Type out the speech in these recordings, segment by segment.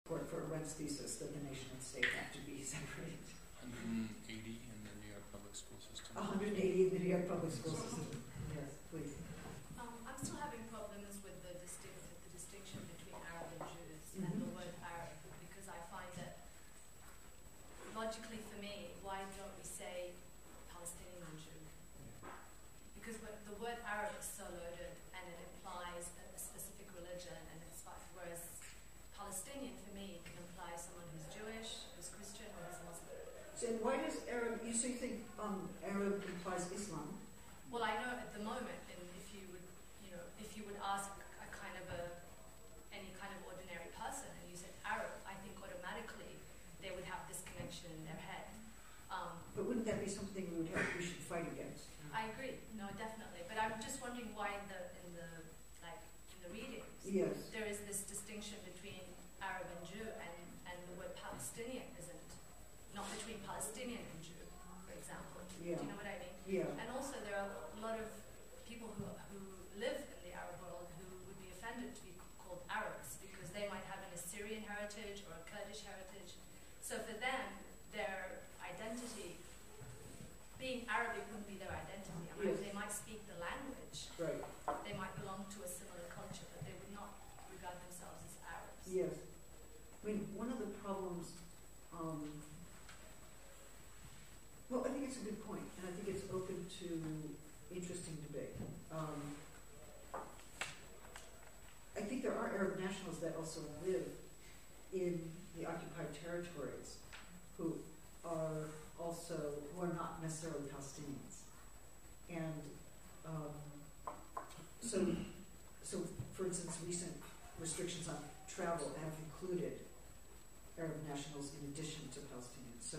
for Arendt's thesis that the nation and state have to be separated. 180 in the New York public school system. 180 in the New York public school system. Yes, please. I'm still having problems with the distinction between Arab and Jews and the word Arab, because I find that logically for me, why don't we say Palestinian Jew? Because the word Arab is so loaded and it implies a specific religion, and it's whereas Palestinian for me can imply someone who's Jewish, who's Christian, or who's Muslim. So why does Arab? You think Arab implies Islam? Well, I know at the moment, and if you would ask any kind of ordinary person, and you said Arab, I think automatically they would have this connection in their head. But wouldn't that be something we should fight against? I agree. No, definitely. But I'm just wondering why in the readings, yes, there is this distinction between Arab and Jew, and the word Palestinian isn't, not between Palestinian and Jew, for example. Yeah. Do you know what I mean? Yeah. And also there are a lot of people who live in the Arab world who would be offended to be called Arabs because they might have an Assyrian heritage or a Kurdish heritage. So for them, their identity, being Arabic wouldn't be their identity. I mean, yes, they might speak the language. right. They might belong to a similar culture, but they would not regard themselves as Arabs. Yes. I mean, one of the problems, well, I think it's a good point, and I think it's open to interesting debate. I think there are Arab nationals that also live in the occupied territories who are not necessarily Palestinians. And so for instance, recent restrictions on travel have included Arab nationals in addition to Palestinians. So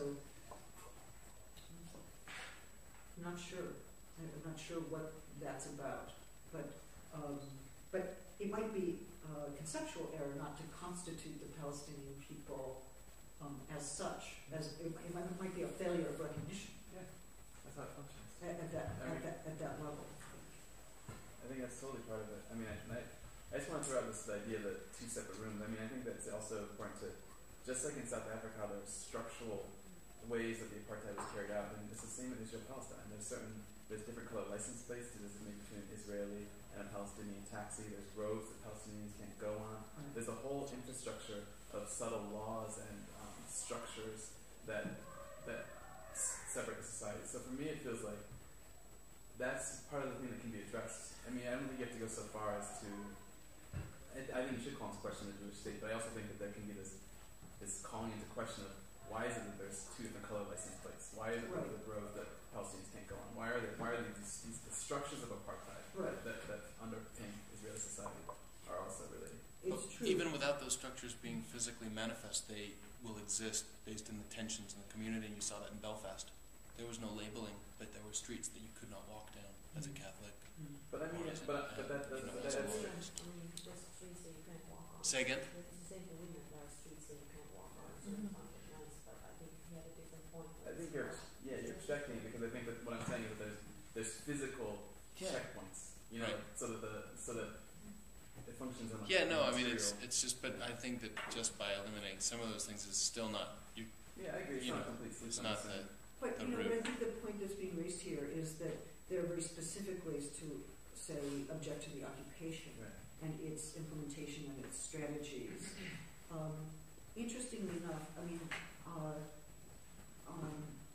I'm not sure what that's about, but it might be a conceptual error not to constitute the Palestinian people as such. As it might be a failure of recognition. Yeah, that's how it functions. At that level. I think that's totally part of it. I mean, I just want to throw out this idea that two separate rooms. I mean, I think that's also important to, just like in South Africa, there's structural ways that the apartheid was carried out, and it's the same in Israel-Palestine. There's different color license plates to designate between an Israeli and a Palestinian taxi. There's roads that Palestinians can't go on. Right. There's a whole infrastructure of subtle laws and structures that separate the society. So for me, it feels like that's part of the thing that can be addressed. I mean, I don't think you have to go so far as to. I think you should call into question the Jewish state, but I also think that there can be this calling into question of why is it that there's two different color license plates? Why is it that the roads that Palestinians can't go on? Why are these the structures of apartheid that underpin Israeli society are also really? It's true. Even without those structures being physically manifest, they will exist based in the tensions in the community, and you saw that in Belfast. There was no labeling, but there were streets that you could not walk down as a Catholic. But I mean, that's streets that you can't walk on. Say again? It's the same for women. There are streets that you can't walk on. But I think you had a different point. I think you're projecting it, because I think that what I'm saying is that there's physical checkpoints, right. so that it functions on. Yeah, no, I mean it's just, but I think that just by eliminating some of those things is still not. Yeah, I agree. It's not complete. It's not the. But but I think the point that's being raised here is that there are very specific ways to say object to the occupation and its implementation and its strategies. Interestingly enough, I mean,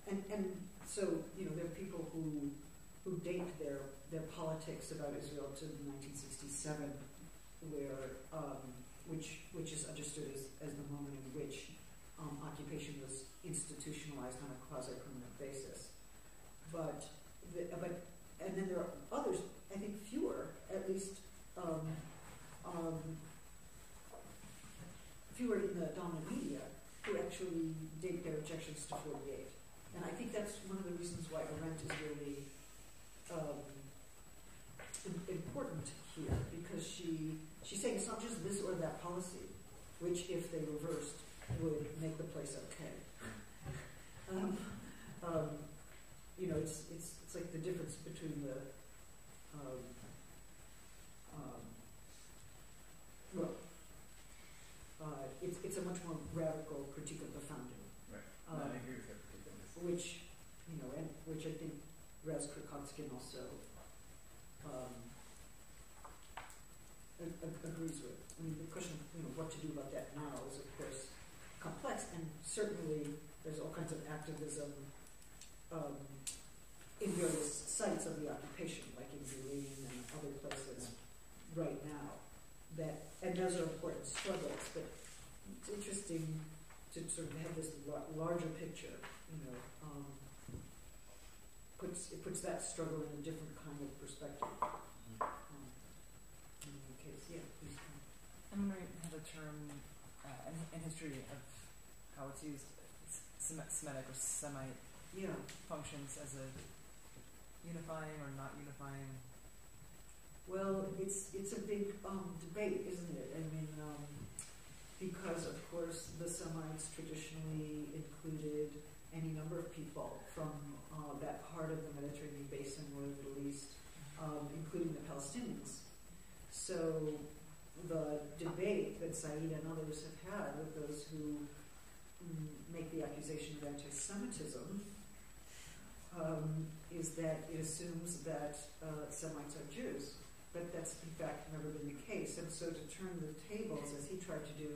and so there are people who date their politics about Israel to 1967, which is understood as the moment in which occupation was institutionalized on a quasi-permanent basis. And then there are others, I think fewer, at least fewer in the dominant media, who actually date their objections to 48. And I think that's one of the reasons why Arendt is really important here, because she's saying it's not just this or that policy, which, if they reversed, would make the place okay. It's like the difference between the it's a much much more radical critique of the founding. Right. No, I agree with that critique on this. Which, and which I think Raz Kropotkin also agrees with. I mean, the question of, what to do about that now is, of course, complex, and certainly there's all kinds of activism in various sites of the occupation, like in Berlin and other places right now. And those are important struggles, but it's interesting to sort of have this larger picture, it puts that struggle in a different kind of perspective. In any case, yeah, please. I'm wondering how the term in history of how it's used, Semitic or Semite, functions as a unifying or not unifying. Well, it's a big debate, isn't it? I mean, because of course the Semites traditionally included any number of people from that part of the Mediterranean basin or the Middle East, including the Palestinians. So the debate that Said and others have had with those who make the accusation of anti-Semitism is that it assumes that Semites are Jews. But that's in fact never been the case. And so to turn the tables, as he tried to do,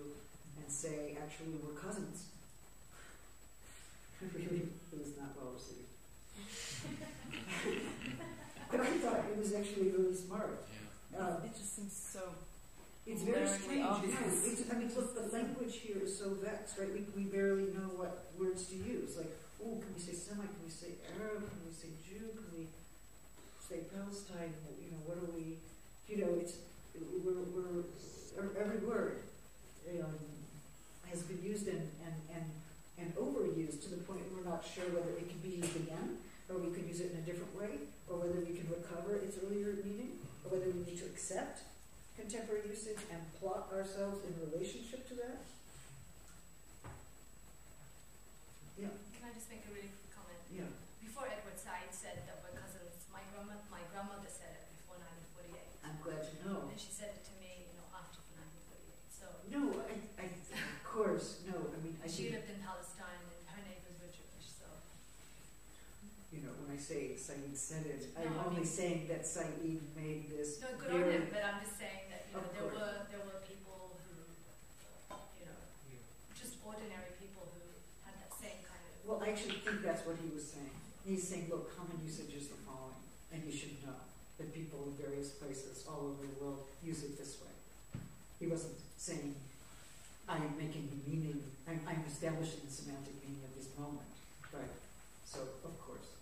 and say, actually, we're cousins, really, it was not well received. But I thought it was actually really smart. It just seems so. It's very strange. Look, the language here is so vexed, right? We barely know what words to use. Like, can we say Semite? Can we say Arab? Can we say Jew? Can we say Palestine? What do we? Every word has been used and overused to the point where we're not sure whether it can be used again, or we could use it in a different way, or whether we can recover its earlier meaning, or whether we need to accept contemporary usage and plot ourselves in relationship to that. Yeah. Can I just make a really quick comment? Yeah. Before Edward Said said that we're cousins, my grandmother said it before 1948. I'm glad to know. And she said it to me, after 1948. So no, I of course, no. I mean, she lived in Palestine, and her neighbors were Jewish. So when I say Said said it, I'm only saying that Said made this. No, good on him. But I'm just saying that there were people who, just ordinary people who had that same kind of. Well, I actually think that's what he was saying. He's saying, look, common usage is the following, and you should know that people in various places all over the world use it this way. He wasn't saying, I'm making the meaning, I'm establishing the semantic meaning of this moment. Right. So, of course.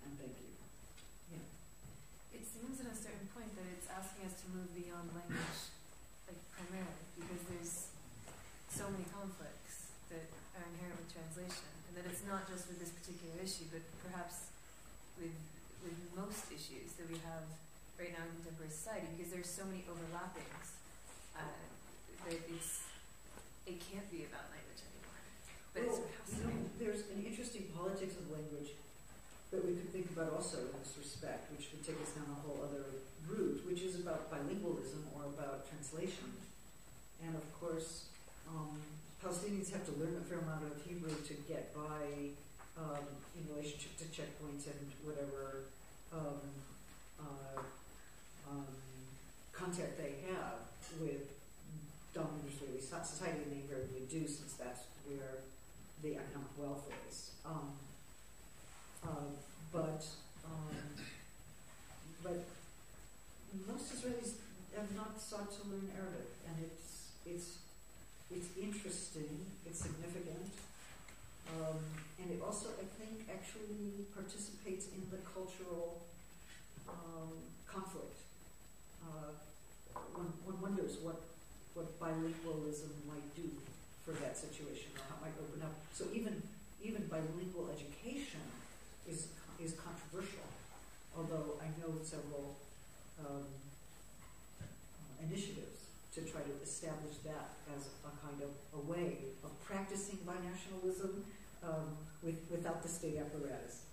And thank you. Yeah. It seems at a certain point that it's asking us to move beyond language, primarily, because there's so many conflicts that are inherent with translation, and that it's not just with this particular issue, but perhaps with most issues that we have right now in contemporary society, because there's so many overlappings that it can't be about language anymore. But there's an interesting politics of language that we could think about also in this respect, which would take us down a whole other route, which is about bilingualism or about translation. And of course, Palestinians have to learn a fair amount of Hebrew to get by in relationship to checkpoints and whatever contact they have with dominant Israeli society, and they invariably do, since that's where the economic wealth is. But most Israelis have not sought to learn Arabic, and it's interesting, it's significant, and it also, I think, actually participates in the cultural conflict. One wonders what bilingualism might do for that situation, or how it might open up. So even bilingual education is controversial, although I know several initiatives to try to establish that as a kind of a way of practicing binationalism without the state apparatus.